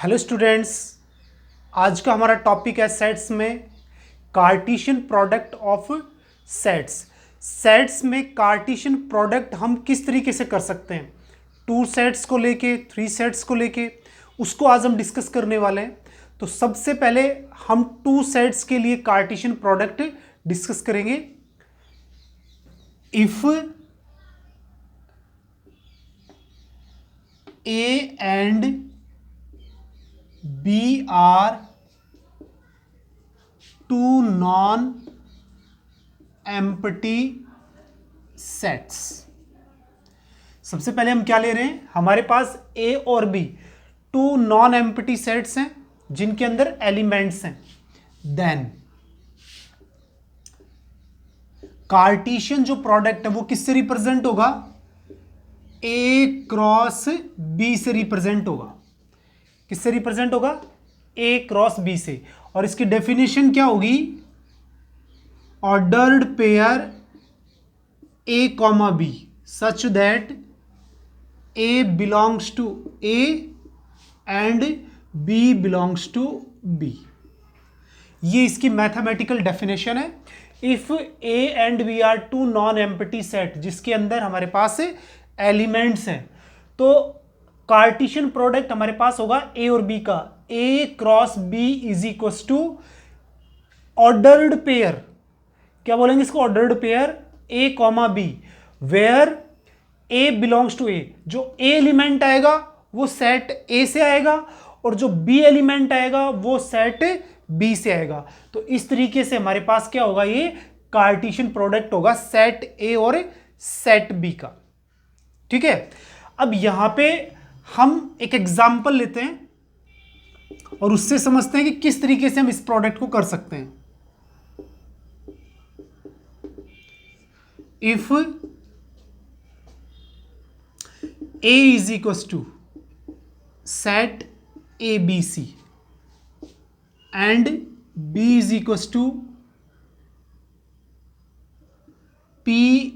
Hello students, आज का हमारा टॉपिक है सेट्स में Cartesian product of sets. Sets में कार्टेशियन प्रोडक्ट हम किस तरीके से कर सकते हैं, टू सेट्स को लेके, थ्री सेट्स को लेके, उसको आज हम डिस्कस करने वाले हैं। तो सबसे पहले हम टू सेट्स के लिए कार्टेशियन प्रोडक्ट डिस्कस करेंगे। If A and B are two non-empty sets। सबसे पहले हम क्या ले रहे हैं, हमारे पास A और B two non empty sets हैं जिनके अंदर एलिमेंट्स हैं। देन कार्टेशियन जो प्रोडक्ट है वो किससे रिप्रेजेंट होगा, A क्रॉस B से रिप्रेजेंट होगा। किससे रिप्रेजेंट होगा, ए क्रॉस बी से। और इसकी डेफिनेशन क्या होगी, ordered pair A comma b such that a belongs to A and b belongs to B. ये इसकी मैथमेटिकल डेफिनेशन है। If A and B are two non empty set जिसके अंदर हमारे पास एलिमेंट्स हैं, तो कार्टेशियन प्रोडक्ट हमारे पास होगा ए और बी का। A cross B is equal to ordered pair, क्या बोलेंगे इसको, ordered pair A comma B, where A belongs to A. जो ए एलिमेंट आएगा वो सेट ए से आएगा और जो बी एलिमेंट आएगा वो सेट बी से आएगा। तो इस तरीके से हमारे पास क्या होगा, ये कार्टेशियन प्रोडक्ट होगा सेट ए और सेट बी का। ठीक है, अब यहां पे हम एक एग्जाम्पल लेते हैं और उससे समझते हैं कि किस तरीके से हम इस प्रोडक्ट को कर सकते हैं। If A is equal to set a b c and B is equal to p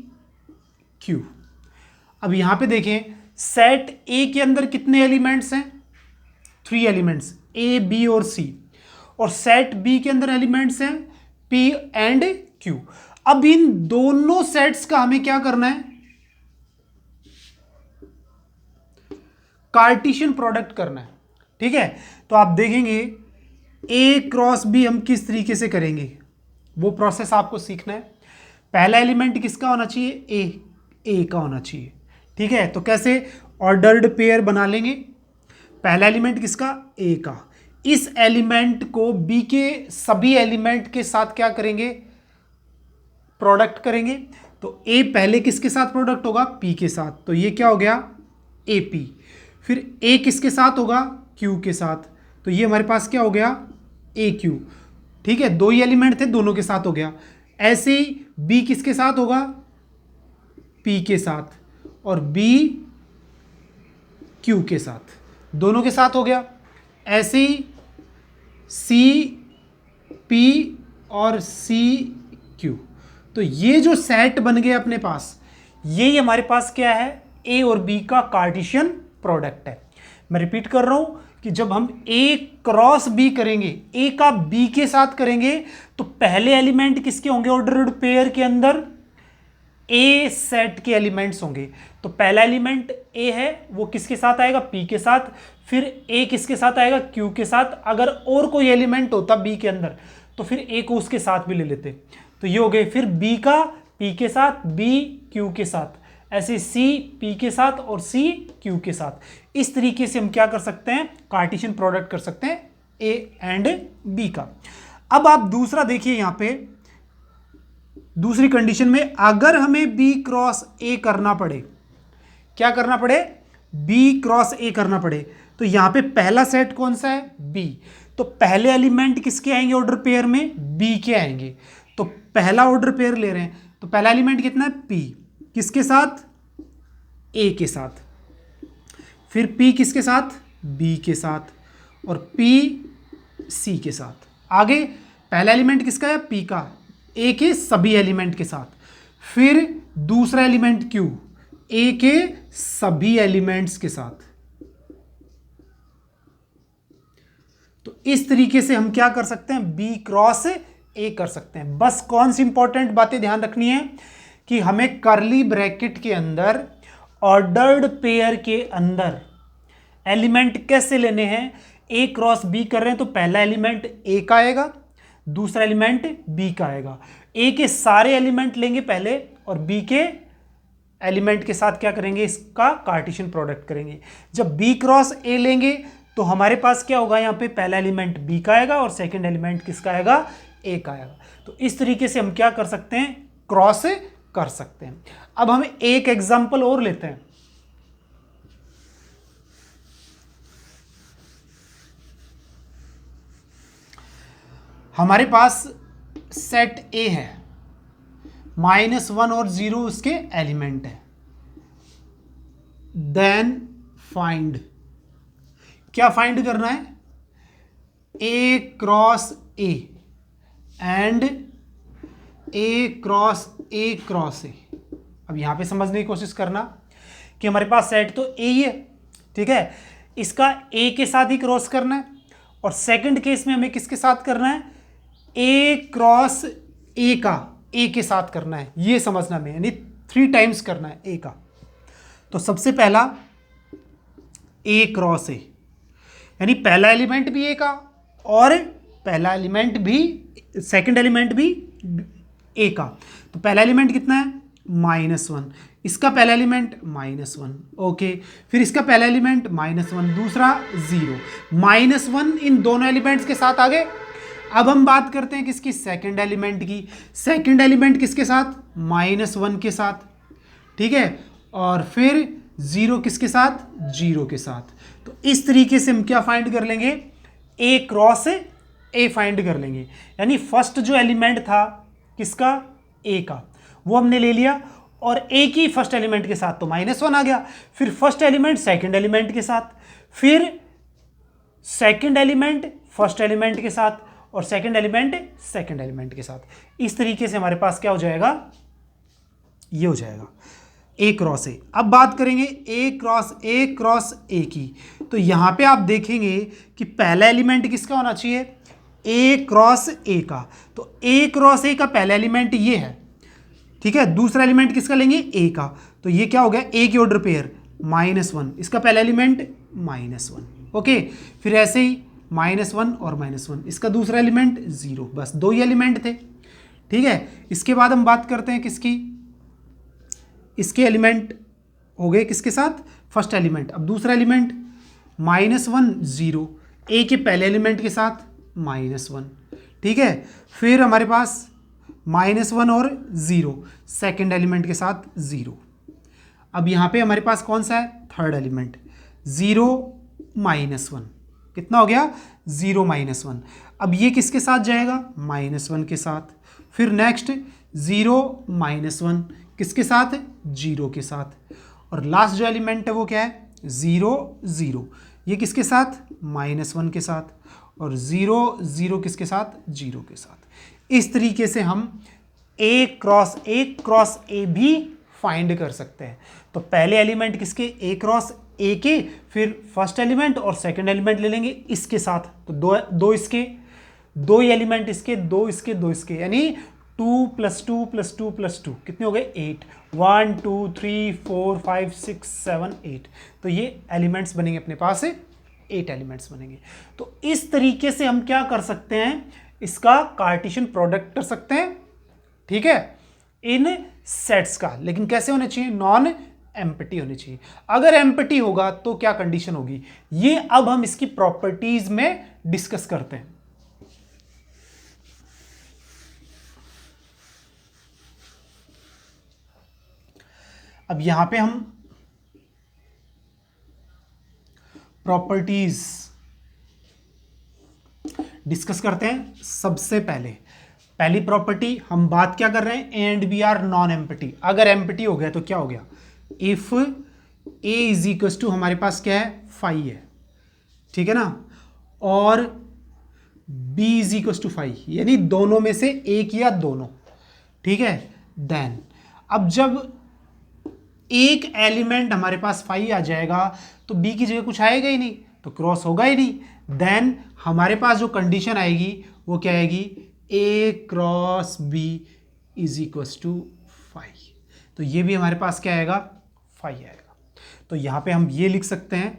q. अब यहां पे देखें, सेट ए के अंदर कितने एलिमेंट्स हैं, 3 एलिमेंट्स ए बी और सी, और सेट बी के अंदर एलिमेंट्स हैं पी एंड क्यू। अब इन दोनों सेट्स का हमें क्या करना है, कार्टेशियन प्रोडक्ट करना है। ठीक है, तो आप देखेंगे ए क्रॉस बी हम किस तरीके से करेंगे, वो प्रोसेस आपको सीखना है। पहला एलिमेंट किसका होना चाहिए, ए का होना चाहिए। ठीक है, तो कैसे ऑर्डर्ड पेयर बना लेंगे, पहला एलिमेंट किसका, ए का। इस एलिमेंट को बी के सभी एलिमेंट के साथ क्या करेंगे, प्रोडक्ट करेंगे। तो ए पहले किसके साथ प्रोडक्ट होगा, पी के साथ, तो ये क्या हो गया, ए पी। फिर ए किसके साथ होगा, क्यू के साथ, तो ये हमारे पास क्या हो गया, ए क्यू। ठीक है, 2 ही एलिमेंट थे, दोनों के साथ हो गया। ऐसे ही बी किसके साथ होगा, पी के साथ, और बी क्यू के साथ, दोनों के साथ हो गया। ऐसे ही सी पी और सी क्यू। तो ये जो सेट बन गए अपने पास, ये हमारे पास क्या है, ए और बी का कार्टेशियन प्रोडक्ट है। मैं रिपीट कर रहा हूं कि जब हम ए क्रॉस बी करेंगे, ए का बी के साथ करेंगे, तो पहले एलिमेंट किसके होंगे, ऑर्डर्ड पेयर के अंदर ए सेट के एलिमेंट्स होंगे। तो पहला एलिमेंट ए है, वो किसके साथ आएगा, पी के साथ। फिर ए किसके साथ आएगा, क्यू के साथ। अगर और कोई एलिमेंट होता बी के अंदर तो फिर ए को उसके साथ भी ले लेते। तो ये हो गए, फिर बी का पी के साथ, बी क्यू के साथ, ऐसे सी पी के साथ और सी क्यू के साथ। इस तरीके से हम क्या कर सकते हैं, कार्टेशियन प्रोडक्ट कर सकते हैं ए एंड बी का। अब आप दूसरा देखिए, यहां पे दूसरी कंडीशन में अगर हमें बी क्रॉस ए करना पड़े, क्या करना पड़े, बी क्रॉस ए करना पड़े, तो यहां पे पहला सेट कौन सा है, बी। तो पहले एलिमेंट किसके आएंगे ऑर्डर पेयर में, बी के आएंगे। तो पहला ऑर्डर पेयर ले रहे हैं, तो पहला एलिमेंट कितना है, पी, किसके साथ, ए के साथ। फिर पी किसके साथ, बी के साथ, और पी सी के साथ। आगे पहला एलिमेंट किसका है, पी का, ए के सभी एलिमेंट के साथ। फिर दूसरा एलिमेंट क्यू, ए के सभी एलिमेंट्स के साथ। तो इस तरीके से हम क्या कर सकते हैं, बी क्रॉस ए कर सकते हैं। बस कौन सी इंपॉर्टेंट बातें ध्यान रखनी है कि हमें कर्ली ब्रैकेट के अंदर ऑर्डर्ड पेयर के अंदर एलिमेंट कैसे लेने हैं। ए क्रॉस बी कर रहे हैं तो पहला एलिमेंट ए का आएगा, दूसरा एलिमेंट बी का आएगा। ए के सारे एलिमेंट लेंगे पहले और बी के एलिमेंट के साथ क्या करेंगे, इसका कार्टेशियन प्रोडक्ट करेंगे। जब बी क्रॉस ए लेंगे तो हमारे पास क्या होगा, यहाँ पे पहला एलिमेंट बी का आएगा और सेकंड एलिमेंट किसका आएगा, ए का आएगा। तो इस तरीके से हम क्या कर सकते हैं, क्रॉस कर सकते हैं। अब हम एक एग्जांपल और लेते हैं। हमारे पास सेट ए है, -1 और 0 उसके एलिमेंट है। देन फाइंड, क्या फाइंड करना है, A cross A and A cross A. अब यहां पे समझने की कोशिश करना कि हमारे पास सेट तो ए ही है, ठीक है, इसका ए के साथ ही क्रॉस करना है और सेकंड केस में हमें किसके साथ करना है, ए क्रॉस ए का ए के साथ करना है। ये समझना में, यानी 3 टाइम्स करना है ए का। तो सबसे पहला ए क्रॉस ए, यानी पहला एलिमेंट भी ए का और पहला एलिमेंट भी, सेकंड एलिमेंट भी ए का। तो पहला एलिमेंट कितना है, -1, इसका पहला एलिमेंट -1, ओके। फिर इसका पहला एलिमेंट -1, दूसरा 0, -1 इन दोनों एलिमेंट्स के साथ आ गए। अब हम बात करते हैं किसकी, सेकंड एलिमेंट की। सेकंड एलिमेंट किसके साथ, -1 के साथ, ठीक है, और फिर 0 किसके साथ, 0 के साथ। तो इस तरीके से हम क्या फाइंड कर लेंगे, ए क्रॉस ए फाइंड कर लेंगे। यानी फर्स्ट जो एलिमेंट था किसका, ए का, वो हमने ले लिया और ए की फर्स्ट एलिमेंट के साथ तो -1 आ गया। फिर फर्स्ट एलिमेंट सेकंड एलिमेंट के साथ, फिर सेकंड एलिमेंट फर्स्ट एलिमेंट के साथ और सेकंड एलिमेंट सेकंड एलिमेंट के साथ। इस तरीके से हमारे पास क्या हो जाएगा, ये हो जाएगा ए क्रॉस ए। अब बात करेंगे ए क्रॉस ए की। तो यहां पे आप देखेंगे कि पहला एलिमेंट किसका होना चाहिए, ए क्रॉस ए का। तो ए क्रॉस ए का पहला एलिमेंट ये है, ठीक है, दूसरा एलिमेंट किसका लेंगे, ए का। तो ये क्या हो गया, ए की ऑर्डर पेयर -1, इसका पहला एलिमेंट -1, ओके। फिर ऐसे ही -1 और -1, इसका दूसरा एलिमेंट 0, बस 2 ही एलिमेंट थे, ठीक है। इसके बाद हम बात करते हैं किसकी, इसके एलिमेंट हो गए किसके साथ, फर्स्ट एलिमेंट। अब दूसरा एलिमेंट -1 0, ए के पहले एलिमेंट के साथ -1, ठीक है। फिर हमारे पास -1 और 0, सेकंड एलिमेंट के साथ 0। अब यहाँ पे हमारे पास कौन सा है, थर्ड एलिमेंट, 0 -1, कितना हो गया, 0 -1। अब ये किसके साथ जाएगा, -1 के साथ। फिर नेक्स्ट 0 -1 किसके साथ, 0 के साथ। और लास्ट जो एलिमेंट है वो क्या है, 0 0, ये किसके साथ, -1 के साथ। और 0 0 किसके साथ, 0 के साथ। इस तरीके से हम ए क्रॉस ए भी फाइंड कर सकते हैं। तो पहले एलिमेंट किसके, ए क्रॉस ए के, फिर फर्स्ट एलिमेंट और सेकंड एलिमेंट ले लेंगे इसके साथ। तो दो इसके, 2 एलिमेंट इसके, 2 इसके, 2 इसके, यानी 2 + 2 + 2 + 2 कितने हो गए, 8। 1 2 3 4 5 6 7 8। तो ये एलिमेंट्स बनेंगे अपने पास, 8 एलिमेंट्स बनेंगे। तो इस तरीके से हम क्या कर सकते हैं, इसका कार्टेशियन प्रोडक्ट कर सकते हैं, ठीक है, इन सेट्स का। लेकिन कैसे होने चाहिए, नॉन एम्प्टी होनी चाहिए। अगर एम्प्टी होगा तो क्या कंडीशन होगी, ये अब हम इसकी प्रॉपर्टीज में डिस्कस करते हैं। अब यहां पे हम प्रॉपर्टीज डिस्कस करते हैं। सबसे पहली प्रॉपर्टी हम बात क्या कर रहे हैं, A and B are non empty. अगर एम्प्टी हो गया तो क्या हो गया, if A is equals to हमारे पास क्या है, 5 है, ठीक है ना, और b इज इक्वल्स टू 5, यानी दोनों में से एक या दोनों, ठीक है। देन अब जब एक एलिमेंट हमारे पास 5 आ जाएगा तो b की जगह कुछ आएगा ही नहीं, तो क्रॉस होगा ही नहीं। देन हमारे पास जो कंडीशन आएगी वो क्या आएगी, A cross B is equals to 5। तो ये भी हमारे पास क्या आएगा, 5 आएगा। तो यहां पे हम ये लिख सकते हैं।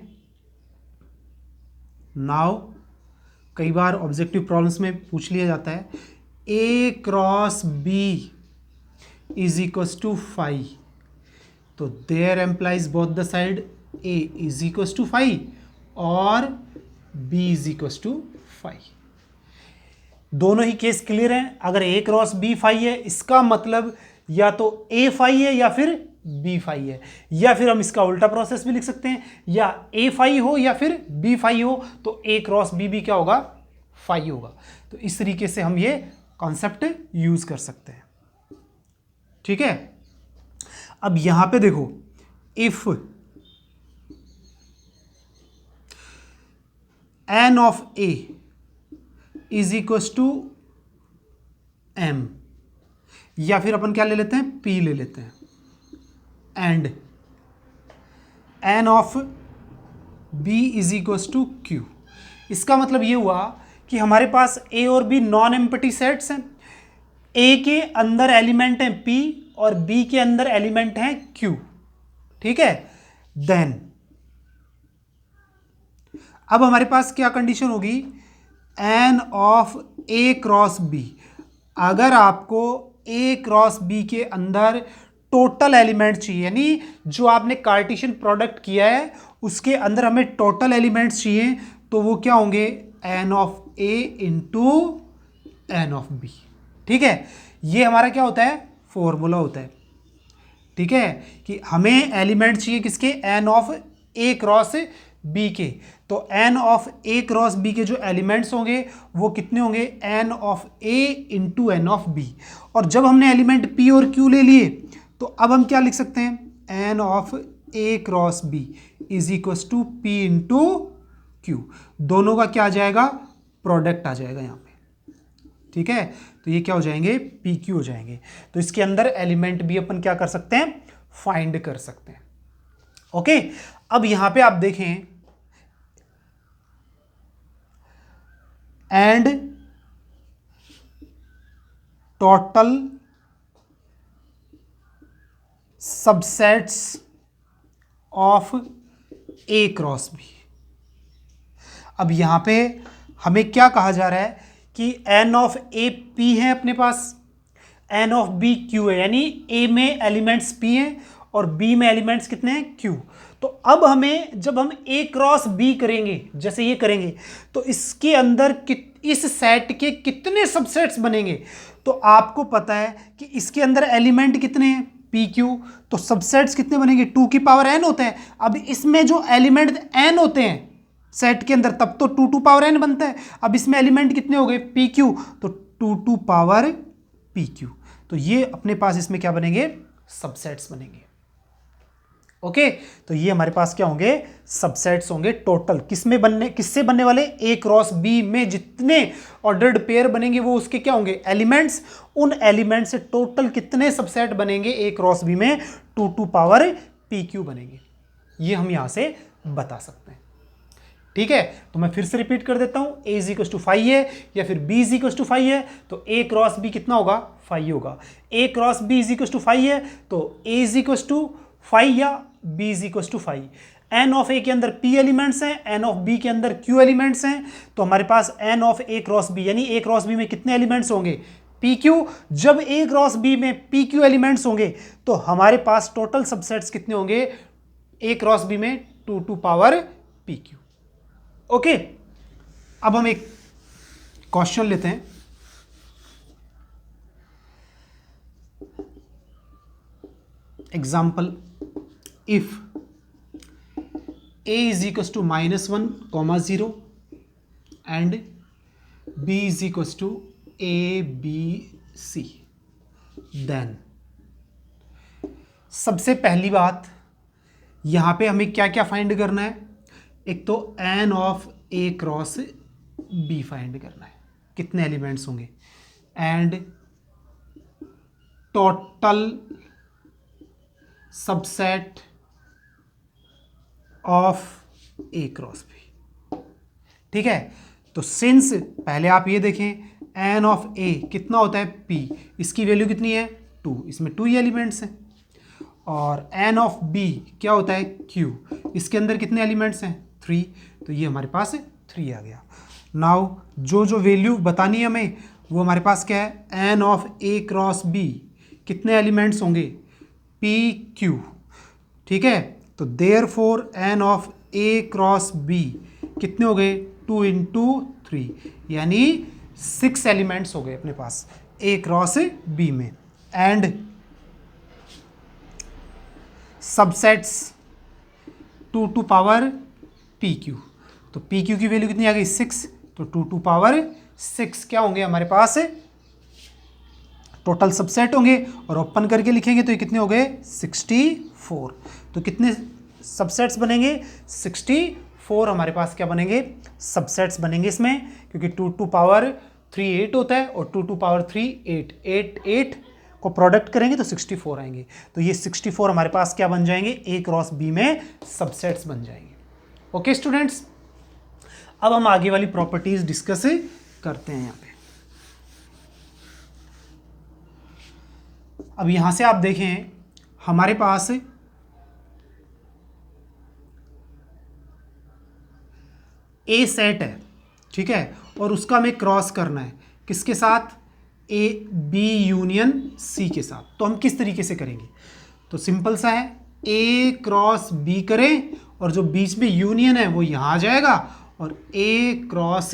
नाउ कई बार ऑब्जेक्टिव प्रॉब्लम्स में पूछ लिया जाता है A cross B is equals to 5, तो there implies both the side A is equals to 5 और बी इज इक्वस टू 5। दोनों ही केस क्लियर हैं। अगर ए क्रॉस बी 5 है, इसका मतलब या तो ए 5 है या फिर बी 5 है, या फिर हम इसका उल्टा प्रोसेस भी लिख सकते हैं, या ए 5 हो या फिर बी 5 हो, तो ए क्रॉस बी भी क्या होगा, 5 होगा। तो इस तरीके से हम ये कॉन्सेप्ट यूज कर सकते हैं। ठीक है, अब यहां पे देखो, if n of A is equals to m, या फिर अपन क्या ले लेते हैं, पी ले लेते हैं, and n of B is equals to q. इसका मतलब ये हुआ कि हमारे पास ए और बी नॉन एम्प्टी सेट्स हैं। ए के अंदर एलिमेंट हैं पी और बी के अंदर एलिमेंट हैं क्यू। ठीक है, देन अब हमारे पास क्या कंडीशन होगी, n of A cross B. अगर आपको ए क्रॉस बी के अंदर टोटल एलिमेंट चाहिए, यानी जो आपने कार्टेशियन प्रोडक्ट किया है उसके अंदर हमें टोटल एलिमेंट्स चाहिए, तो वो क्या होंगे, n of A into n of B. ठीक है, ये हमारा क्या होता है, फॉर्मूला होता है। ठीक है, कि हमें एलिमेंट चाहिए किसके, n of A cross B के। तो n of A cross B के जो एलिमेंट्स होंगे वो कितने होंगे, n of A into n of B. और जब हमने एलिमेंट पी और क्यू ले लिए, तो अब हम क्या लिख सकते हैं, N of A cross B is equals to p into q. दोनों का क्या आ जाएगा, प्रोडक्ट आ जाएगा यहाँ पे। ठीक है, तो ये क्या हो जाएंगे, पी क्यू हो जाएंगे। तो इसके अंदर एलिमेंट भी अपन क्या कर सकते हैं, फाइंड कर सकते हैं। ओके, अब यहां पे आप देखें, and total subsets of A cross B. अब यहां पे हमें क्या कहा जा रहा है कि एन ऑफ ए पी है अपने पास, एन ऑफ बी क्यू है, यानी ए में एलिमेंट्स पी हैं और बी में एलिमेंट्स कितने हैं, क्यू। तो अब हमें जब हम ए क्रॉस बी करेंगे, जैसे ये करेंगे, तो इसके अंदर इस सेट के कितने सबसेट्स बनेंगे। तो आपको पता है कि इसके अंदर एलिमेंट कितने हैं, पी क्यू, तो सबसेट्स कितने बनेंगे, 2 की पावर n होते हैं। अब इसमें जो एलिमेंट n होते हैं सेट के अंदर, तब तो 2 टू पावर n बनता है। अब इसमें एलिमेंट कितने हो गए, पी क्यू, तो 2 टू पावर पी क्यू। तो ये अपने पास इसमें क्या बनेंगे, सबसेट्स बनेंगे। ओके, तो ये हमारे पास क्या होंगे, सबसेट्स होंगे। टोटल किससे बनने वाले, ए क्रॉस बी में जितने ऑर्डर्ड पेयर बनेंगे वो उसके क्या होंगे, एलिमेंट्स। उन एलिमेंट से टोटल कितने सबसेट बनेंगे ए क्रॉस बी में, 2 टू पावर पी क्यू बनेंगे। ये हम यहां से बता सकते हैं। ठीक है, तो मैं फिर से रिपीट कर देता हूं, ए इज इक्वल टू 5 है या फिर बी इज इक्वल टू 5 है, तो ए क्रॉस बी कितना होगा, 5 होगा। A cross B is equal to 5 है, तो ए इज इक्वल टू 5 या B is equal to 5। N of A के अंदर पी एलिमेंट्स हैं, एन ऑफ बी के अंदर क्यू एलिमेंट्स हैं, तो हमारे पास N of A cross B, यानी ए क्रॉस बी में कितने एलिमेंट्स होंगे, पी क्यू। जब ए क्रॉस बी में पी क्यू एलिमेंट्स होंगे, तो हमारे पास टोटल सबसेट्स कितने होंगे ए क्रॉस बी में, 2 to power p q. Okay, अब हम एक क्वेश्चन लेते हैं। Example, if a is equals to -1, 0 and b is equals to a b c, then सबसे पहली बात यहां पे हमें क्या क्या फाइंड करना है, एक तो n of a cross b find करना है, कितने एलिमेंट्स होंगे, and total subset of A cross B. ठीक है। तो सिंस पहले आप ये देखें एन ऑफ ए कितना होता है पी, इसकी वैल्यू कितनी है 2, इसमें 2 ही एलिमेंट्स हैं। और एन ऑफ बी क्या होता है क्यू, इसके अंदर कितने एलिमेंट्स हैं 3, तो ये हमारे पास 3 आ गया। नाउ जो वैल्यू बतानी है हमें वो हमारे पास क्या है n of A cross B, कितने एलिमेंट्स होंगे पी क्यू, ठीक है। तो therefore n of A cross B कितने हो गए 2 × 3, यानी 6 एलिमेंट्स हो गए अपने पास ए क्रॉस बी में। And subsets 2 to power p q, तो पी क्यू की वैल्यू कितनी आ गई 6, तो 2 टू पावर 6 क्या होंगे हमारे पास टोटल सबसेट होंगे, और ओपन करके लिखेंगे तो ये कितने हो गए 64। तो कितने सबसेट्स बनेंगे 64 हमारे पास क्या बनेंगे सबसेट्स बनेंगे इसमें, क्योंकि 2 टू पावर 3 8 होता है और 2 टू पावर 3 8 8 8 को प्रोडक्ट करेंगे तो 64 आएंगे। तो ये 64 हमारे पास क्या बन जाएंगे ए क्रॉस बी में सबसेट्स बन जाएंगे। ओके स्टूडेंट्स, अब हम आगे वाली प्रॉपर्टीज डिस्कस करते हैं यहाँ पे। अब यहां से आप देखें हमारे पास ए सेट है, ठीक है, और उसका हमें क्रॉस करना है किसके साथ ए बी यूनियन सी के साथ। तो हम किस तरीके से करेंगे, तो सिंपल सा है ए क्रॉस बी करें और जो बीच में यूनियन है वो यहां आ जाएगा और ए क्रॉस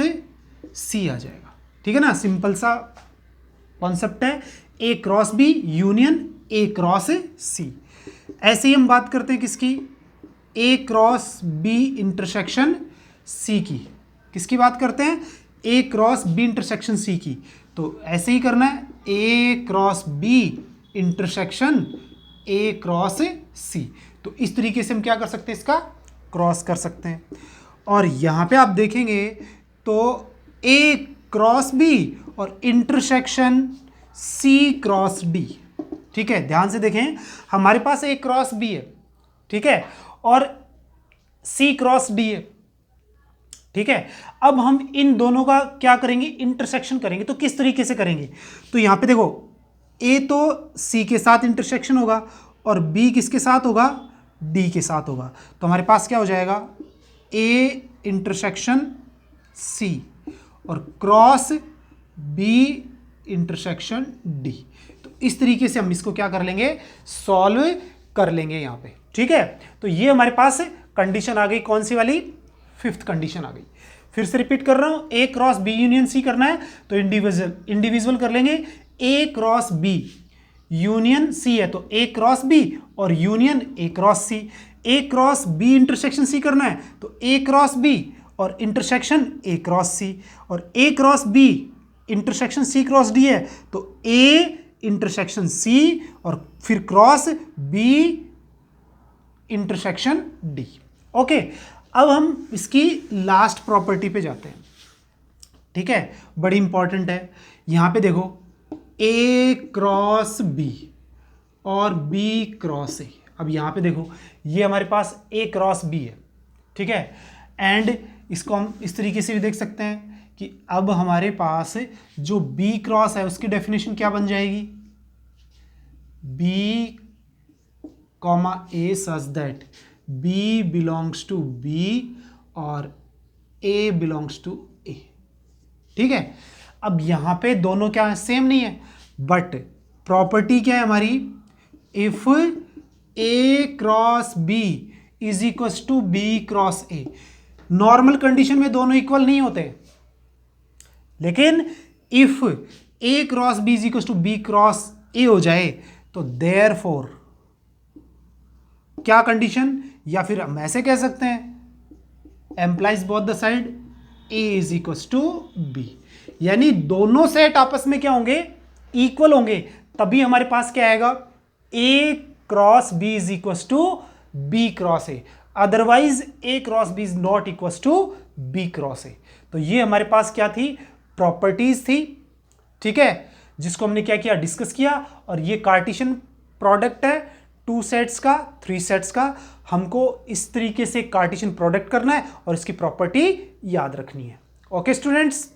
सी आ जाएगा, ठीक है ना। सिंपल सा कॉन्सेप्ट है A cross B union A cross C. ऐसे ही हम बात करते हैं किसकी A cross B intersection C की, किसकी बात करते हैं A cross B intersection C की। तो ऐसे ही करना है A cross B intersection A cross C. तो इस तरीके से हम क्या कर सकते हैं इसका क्रॉस कर सकते हैं। और यहाँ पे आप देखेंगे तो ए क्रॉस बी और इंटरसेक्शन सी क्रॉस डी, ठीक है। ध्यान से देखें हमारे पास ए क्रॉस बी है, ठीक है, और सी क्रॉस डी है, ठीक है। अब हम इन दोनों का क्या करेंगे इंटरसेक्शन करेंगे। तो किस तरीके से करेंगे, तो यहां पे देखो ए तो सी के साथ इंटरसेक्शन होगा और बी किसके साथ होगा डी के साथ होगा। तो हमारे पास क्या हो जाएगा ए इंटरसेक्शन सी और क्रॉस बी इंटरसेक्शन डी। तो इस तरीके से हम इसको क्या कर लेंगे सॉल्व कर लेंगे यहाँ पे, ठीक है। तो ये हमारे पास कंडीशन आ गई, कौन सी वाली 5th कंडीशन आ गई। फिर से रिपीट कर रहा हूं A cross B union C करना है तो इंडिविजुअल कर लेंगे। A cross B union C है तो ए क्रॉस बी और union A cross C. A cross B intersection C करना है तो ए क्रॉस बी और इंटरसेक्शन ए क्रॉस सी। और A cross B intersection C cross D है तो ए इंटरसेक्शन सी और फिर cross B intersection D. Okay, अब हम इसकी लास्ट प्रॉपर्टी पे जाते हैं, ठीक है, बड़ी इंपॉर्टेंट है। यहां पे देखो ए क्रॉस बी और बी क्रॉस ए। अब यहां पे देखो ये हमारे पास ए क्रॉस बी है, ठीक है, एंड इसको हम इस तरीके से भी देख सकते हैं कि अब हमारे पास जो बी क्रॉस है उसकी डेफिनेशन क्या बन जाएगी b comma a such that b belongs to B और ए बिलोंग्स टू ए, ठीक है। अब यहां पे दोनों क्या है सेम नहीं है, बट प्रॉपर्टी क्या है हमारी if A cross B is equal to B cross A. Normal condition में दोनों इक्वल नहीं होते, लेकिन if A cross B is equal to B cross A हो जाए तो देयरफॉर क्या कंडीशन, या फिर हम ऐसे कह सकते हैं implies both the side A is equal to B, यानी दोनों सेट आपस में क्या होंगे इक्वल होंगे, तभी हमारे पास क्या आएगा A cross B is equal to B cross A. Otherwise A cross B is not equal to B cross A. तो ये हमारे पास क्या थी प्रॉपर्टीज थी, ठीक है, जिसको हमने क्या किया डिस्कस किया। और ये कार्टेशियन प्रोडक्ट है 2 सेट्स का, 3 सेट्स का। हमको इस तरीके से कार्टेशियन प्रोडक्ट करना है और इसकी प्रॉपर्टी याद रखनी है। Okay students.